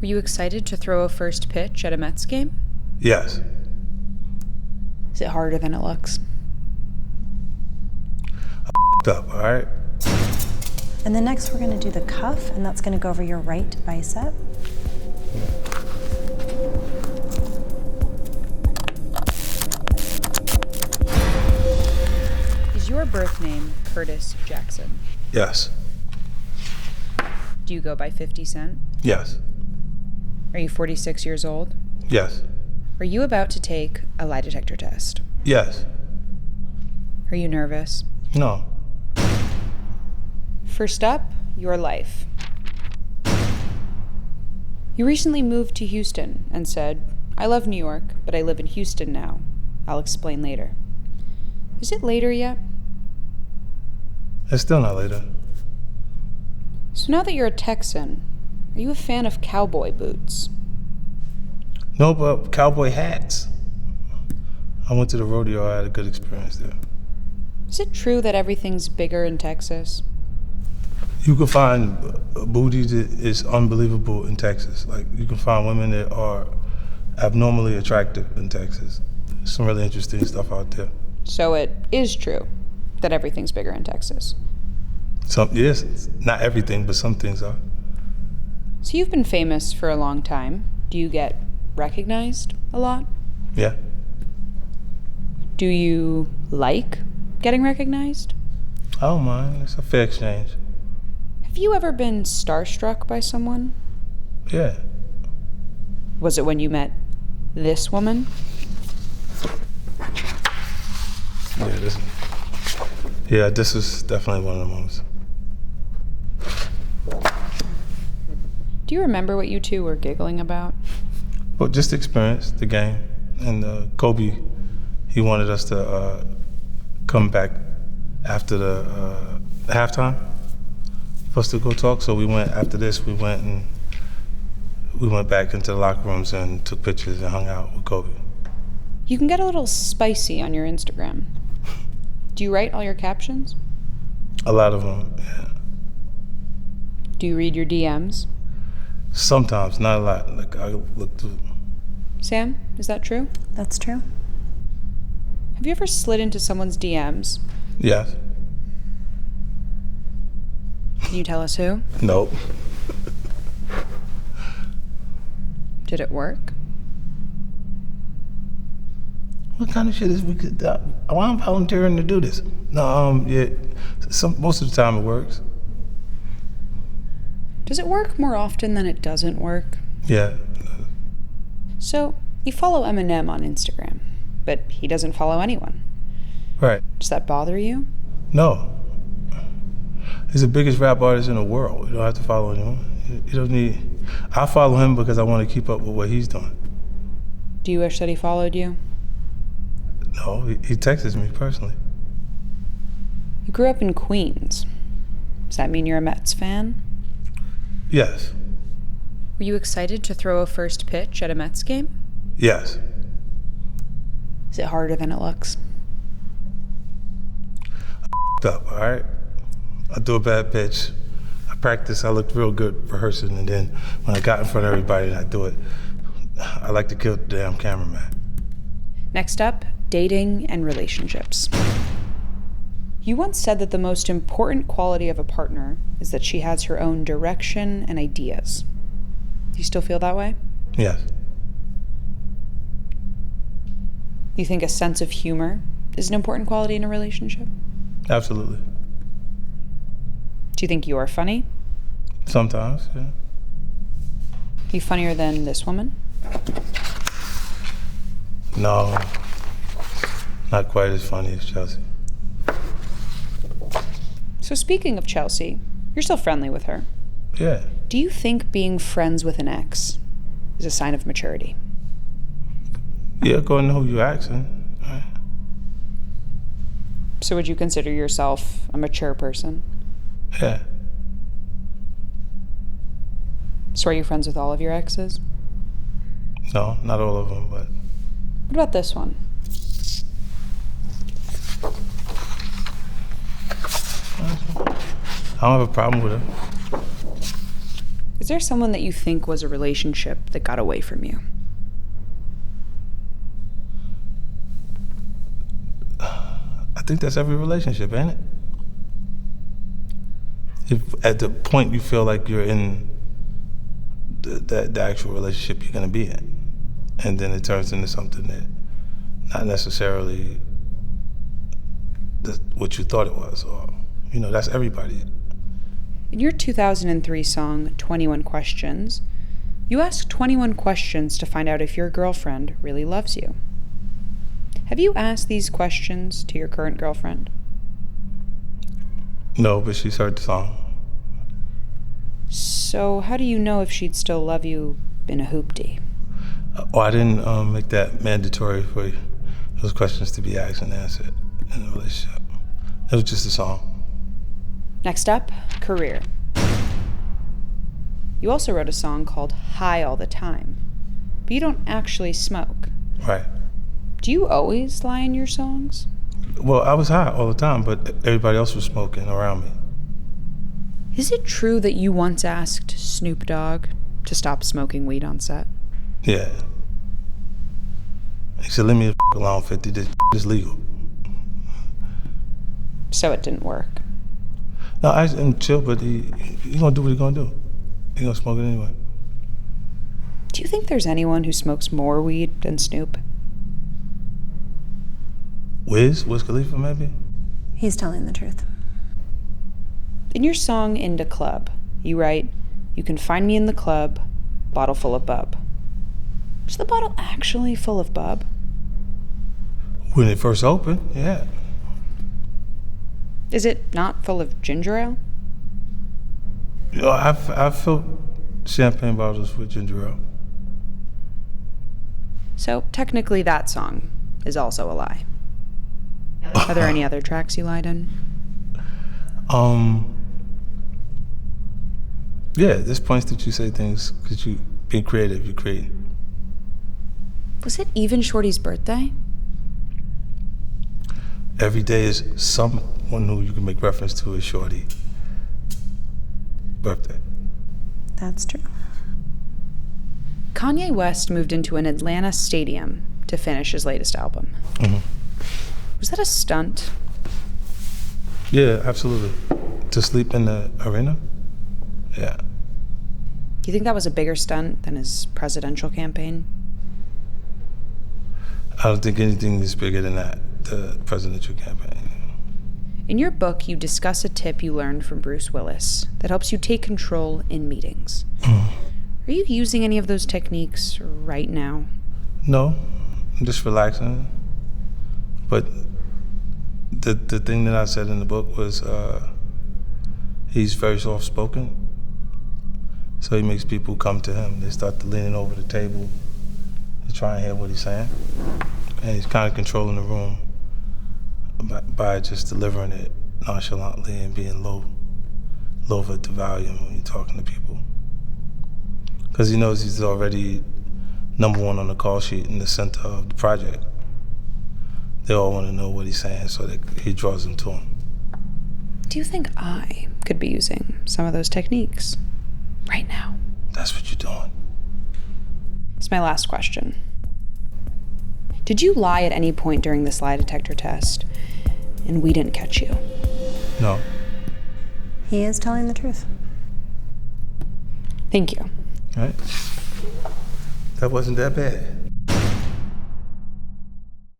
Were you excited to throw a first pitch at a Mets game? Yes. Is it harder than it looks? Up, all right? And then next we're gonna do the cuff, and that's gonna go over your right bicep. Is your birth name Curtis Jackson? Yes. Do you go by 50 Cent? Yes. Are you 46 years old? Yes. Are you about to take a lie detector test? Yes. Are you nervous? No. First up, your life. You recently moved to Houston and said, "I love New York, but I live in Houston now. I'll explain later." Is it later yet? It's still not later. So now that you're a Texan, are you a fan of cowboy boots? No, but cowboy hats. I went to the rodeo. I had a good experience there. Is it true that everything's bigger in Texas? You can find booty that is unbelievable in Texas. Like, you can find women that are abnormally attractive in Texas. Some really interesting stuff out there. So it is true that everything's bigger in Texas. Yes, not everything, but some things are. So you've been famous for a long time. Do you get recognized a lot? Yeah. Do you like getting recognized? I don't mind. It's a fair exchange. Have you ever been starstruck by someone? Yeah. Was it when you met this woman? This is definitely one of the moments. Do you remember what you two were giggling about? Well, just the experience, the game. And Kobe, he wanted us to come back after the halftime for us to go talk. So we went, after this, we went back into the locker rooms and took pictures and hung out with Kobe. You can get a little spicy on your Instagram. Do you write all your captions? A lot of them, yeah. Do you read your DMs? Sometimes, not a lot. Like, I look through. Sam, is that true? That's true. Have you ever slid into someone's DMs? Yes. Can you tell us who? Nope. Did it work? What kind of shit is we could? Why I'm volunteering to do this? No, yeah. Most of the time it works. Does it work more often than it doesn't work? Yeah. So, you follow Eminem on Instagram, but he doesn't follow anyone. Right. Does that bother you? No. He's the biggest rap artist in the world. You don't have to follow anyone. You don't need. I follow him because I want to keep up with what he's doing. Do you wish that he followed you? No, he texts me personally. You grew up in Queens. Does that mean you're a Mets fan? Yes. Were you excited to throw a first pitch at a Mets game? Yes. Is it harder than it looks? Up, all right? I do a bad pitch. I practice, I looked real good rehearsing, and then when I got in front of everybody and I do it, I like to kill the damn cameraman. Next up, dating and relationships. You once said that the most important quality of a partner is that she has her own direction and ideas. Do you still feel that way? Yes. You think a sense of humor is an important quality in a relationship? Absolutely. Do you think you're funny? Sometimes, yeah. You funnier than this woman? No, not quite as funny as Chelsea. So speaking of Chelsea, you're still friendly with her. Yeah. Do you think being friends with an ex is a sign of maturity? Yeah, according to who you're asking. Right. So would you consider yourself a mature person? Yeah. So are you friends with all of your exes? No, not all of them, but. What about this one? I don't have a problem with her. Is there someone that you think was a relationship that got away from you? I think that's every relationship, ain't it? If at the point you feel like you're in the actual relationship you're gonna be in, and then it turns into something that not necessarily what you thought it was, or that's everybody. In your 2003 song, 21 Questions, you ask 21 questions to find out if your girlfriend really loves you. Have you asked these questions to your current girlfriend? No, but she's heard the song. So how do you know if she'd still love you in a hoopty? I didn't make that mandatory for those questions to be asked and answered in a relationship. It was just a song. Next up, career. You also wrote a song called High All the Time, but you don't actually smoke. Right. Do you always lie in your songs? Well, I was high all the time, but everybody else was smoking around me. Is it true that you once asked Snoop Dogg to stop smoking weed on set? Yeah. He said, leave me the alone, 50, this is legal. So it didn't work. No, I asked him to chill, but he gonna do what he gonna do. He gonna smoke it anyway. Do you think there's anyone who smokes more weed than Snoop? Wiz Khalifa, maybe? He's telling the truth. In your song Into Club, you write, "You can find me in the club, bottle full of bub." Is the bottle actually full of bub? When it first opened, yeah. Is it not full of ginger ale? I've filled champagne bottles with ginger ale. So technically that song is also a lie. Are there any other tracks you lied in? Yeah, there's points that you say things because you being creative, you create. Was it even Shorty's birthday? Every day is someone who you can make reference to as Shorty. Birthday. That's true. Kanye West moved into an Atlanta stadium to finish his latest album. Mm-hmm. Was that a stunt? Yeah, absolutely. To sleep in the arena? Yeah. Do you think that was a bigger stunt than his presidential campaign? I don't think anything is bigger than that, the presidential campaign. In your book, you discuss a tip you learned from Bruce Willis that helps you take control in meetings. Are you using any of those techniques right now? No, I'm just relaxing. But the thing that I said in the book was he's very soft-spoken. So he makes people come to him. They start leaning over the table to try and hear what he's saying. And he's kind of controlling the room by just delivering it nonchalantly and being low at the volume when you're talking to people. Because he knows he's already #1 on the call sheet in the center of the project. They all want to know what he's saying, so he draws them to him. Do you think I could be using some of those techniques right now? That's what you're doing. It's my last question. Did you lie at any point during this lie detector test, and we didn't catch you? No. He is telling the truth. Thank you. Right? That wasn't that bad.